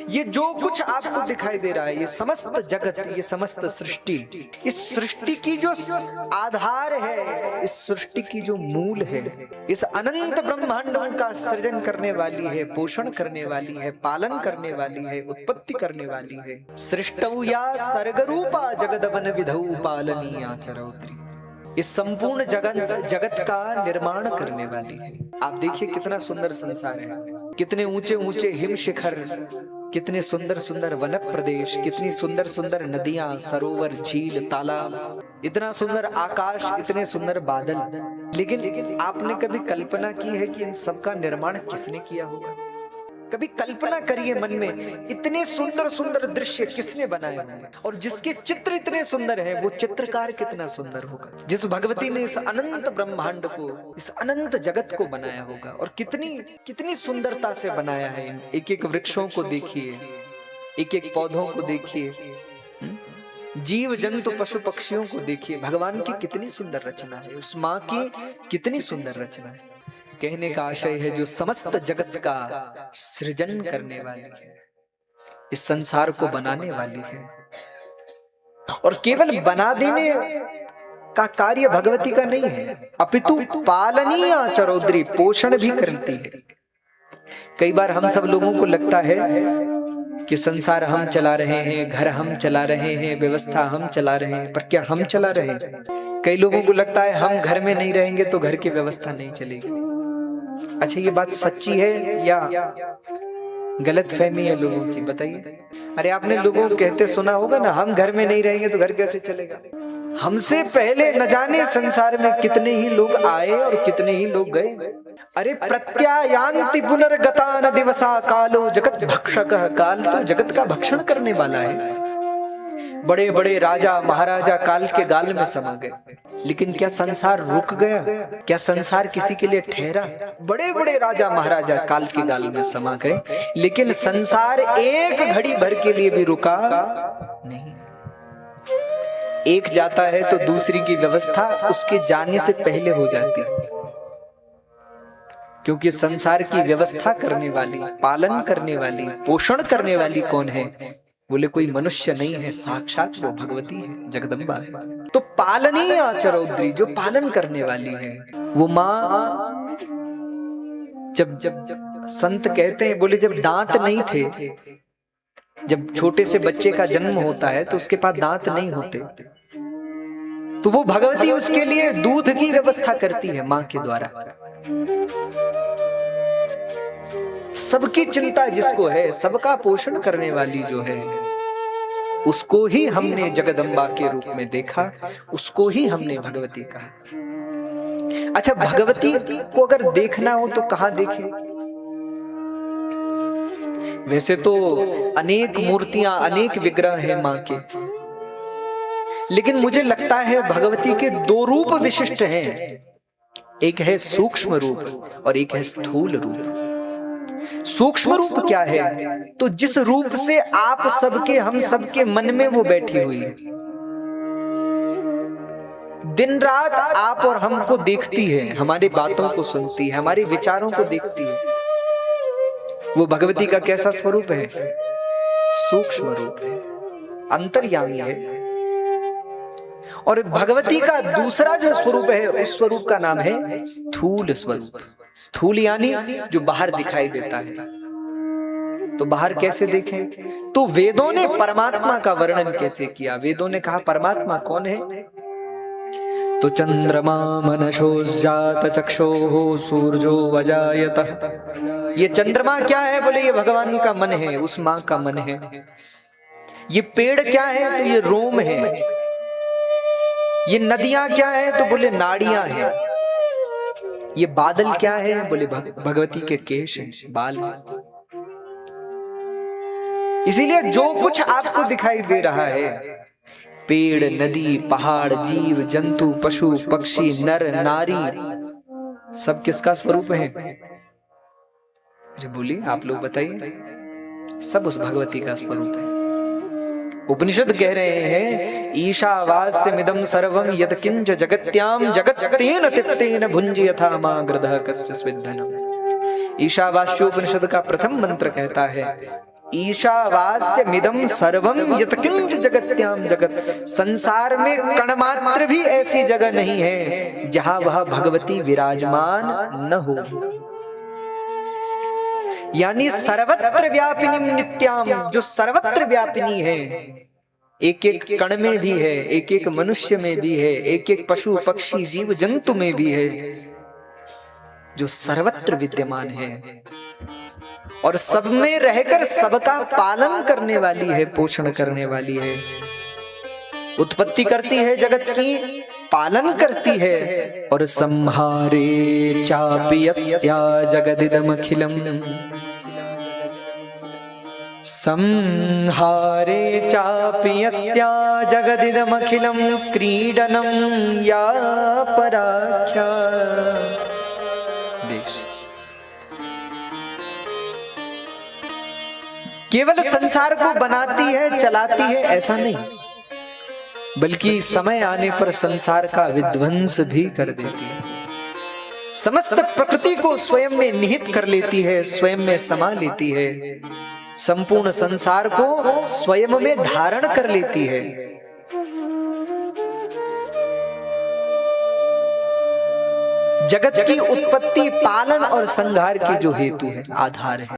ये जो कुछ आपको दिखाई दे रहा है, ये समस्त जगत, ये समस्त सृष्टि, इस सृष्टि की जो आधार है, इस सृष्टि की जो मूल है, इस अनंत ब्रह्मांडों का सृजन करने वाली है, पोषण करने वाली है, पालन करने वाली है, उत्पत्ति करने वाली है। सृष्टौ या सर्गरूपा जगदवन विधौ पालनीया चरौत्री, इस संपूर्ण जगत का निर्माण करने वाली है। आप देखिए कितना सुंदर संसार है, कितने ऊंचे ऊंचे हिम शिखर, कितने सुंदर सुंदर वन प्रदेश, कितनी सुंदर सुंदर नदियां, सरोवर, झील, तालाब, इतना सुंदर आकाश, इतने सुंदर बादल। लेकिन आपने कभी कल्पना की है कि इन सब का निर्माण किसने किया होगा? कभी कल्पना करिए मन में, इतने सुंदर सुंदर दृश्य किसने बनाए होंगे? और जिसके चित्र इतने सुंदर हैं, वो चित्रकार कितना सुंदर होगा। जिस भगवती ने इस अनंत ब्रह्मांड को, इस अनंत जगत को बनाया होगा, और कितनी कितनी सुंदरता से बनाया है। एक एक वृक्षों को देखिए, एक एक पौधों को देखिए, जीव जंतु पशु पक्षियों को देखिए। भगवान की कितनी सुंदर रचना है, उस माँ की कितनी सुंदर रचना है। कहने का आशय है, जो समस्त जगत का सृजन करने वाली है, इस संसार को बनाने वाली है, और केवल बना देने का कार्य भगवती का नहीं है, अपितु पालनीय चरौद्री, पोषण भी करती है। कई बार हम सब लोगों को लगता है कि संसार हम चला रहे हैं, घर हम चला रहे हैं, व्यवस्था हम चला रहे हैं, पर क्या हम चला रहे हैं? कई लोगों को लगता है हम घर में नहीं रहेंगे तो घर की व्यवस्था नहीं चलेगी। अच्छा, ये बात सच्ची है या गलत फहमी है लोगों की? बताइए। अरे आपने लोगों को कहते सुना होगा ना, हम घर में नहीं रहेंगे तो घर कैसे चलेगा। हमसे पहले न जाने संसार में कितने ही लोग आए और कितने ही लोग गए। अरे प्रत्यायान्ति पुनर्गतान दिवसा कालो जगत भक्षकः, काल तो जगत का भक्षण करने वाला है। बड़े बड़े राजा महाराजा काल के गाल में समा गए, लेकिन क्या संसार रुक गया? क्या संसार किसी के लिए ठहरा? बड़े बड़े राजा महाराजा काल के गाल में समा गए, लेकिन संसार एक घड़ी भर के लिए भी रुका नहीं। एक जाता है तो दूसरी की व्यवस्था उसके जाने से पहले हो जाती है, क्योंकि संसार की व्यवस्था करने वाली, पालन करने वाली, पोषण करने वाली कौन है? बोले कोई मनुष्य नहीं है, साक्षात वो भगवती है, जगदम्बा है। तो पालनीय चरौद्री, जो पालन करने वाली है, वो माँ। जब जब जब संत कहते हैं, बोले जब दांत नहीं थे, जब छोटे से बच्चे का जन्म होता है तो उसके पास दांत नहीं होते, तो वो भगवती उसके लिए दूध की व्यवस्था करती है माँ के द्वारा। सबकी चिंता जिसको है, सबका पोषण करने वाली जो है, उसको ही हमने जगदम्बा के रूप में देखा, उसको ही हमने भगवती कहा। अच्छा, भगवती को अगर देखना हो तो कहां देखें? वैसे तो अनेक मूर्तियां, अनेक विग्रह हैं मां के, लेकिन मुझे लगता है भगवती के दो रूप विशिष्ट हैं। एक है सूक्ष्म रूप और एक है स्थूल रूप। सूक्ष्म रूप क्या है? तो जिस रूप से आप सबके, हम सबके मन में वो बैठी हुई है, दिन रात आप और हमको देखती है, हमारी बातों को सुनती है, हमारे विचारों को देखती है। वो भगवती का कैसा स्वरूप है? सूक्ष्म रूप है, अंतर्यामी है। और भगवती का दूसरा जो स्वरूप है, उस स्वरूप का नाम है स्थूल स्वरूप। स्थूल यानी जो बाहर दिखाई देता है। तो बाहर कैसे देखें? तो वेदों ने परमात्मा का वर्णन कैसे किया? वेदों ने कहा परमात्मा कौन है? तो चंद्रमा मनशोजात चक्षुः सूर्यो वजायतः। ये चंद्रमा क्या है? बोले ये भगवान का मन है, उस माँ का मन है। ये पेड़ क्या है? तो ये रोम है। ये नदियां क्या है? तो बोले नाड़ियां हैं। ये बादल क्या है? बोले भगवती के केश हैं, बाल हैं। इसीलिए जो कुछ आपको दिखाई दे रहा है, पेड़, नदी, पहाड़, जीव जंतु, पशु पक्षी, नर नारी, सब किसका स्वरूप है? जो बोली आप लोग बताइए। सब उस भगवती का स्वरूप है। उपनिषद कह रहे हैं, ईशावास्यमिदं सर्वं यत् किंच जगत्याम जगत्तेन तित्तेन भुंजयथा मागृधः कस्य स्विद्धनम्। ईशावास्योपनिषद का प्रथम मंत्र कहता है ईशावास्य मिदम सर्वम यत्किंच जगत्याम जगत। संसार में कण मात्र भी ऐसी जगह नहीं है जहां वह भगवती विराजमान न हो। यानी सर्वत्र व्यापिनी नित्याम, जो सर्वत्र व्यापिनी है, एक एक कण में भी है, एक एक मनुष्य में भी है, एक एक पशु पक्षी जीव जंतु में भी है, जो सर्वत्र विद्यमान है और सब में रहकर सबका पालन करने वाली है, पोषण करने वाली है, उत्पत्ति करती है जगत की, पालन करती है। और संहारे चापि यस्या जगदिदमखिलम, संहारे चापि यस्या जगदिदमखिलम क्रीडनम या पराख्या। केवल संसार को बनाती है, चलाती है ऐसा नहीं, बल्कि समय आने पर संसार का विध्वंस भी कर देती है। समस्त प्रकृति को स्वयं में निहित कर लेती है, स्वयं में समा लेती है, संपूर्ण संसार को स्वयं में धारण कर लेती है। जगत की उत्पत्ति, पालन और संहार की जो हेतु है, आधार है।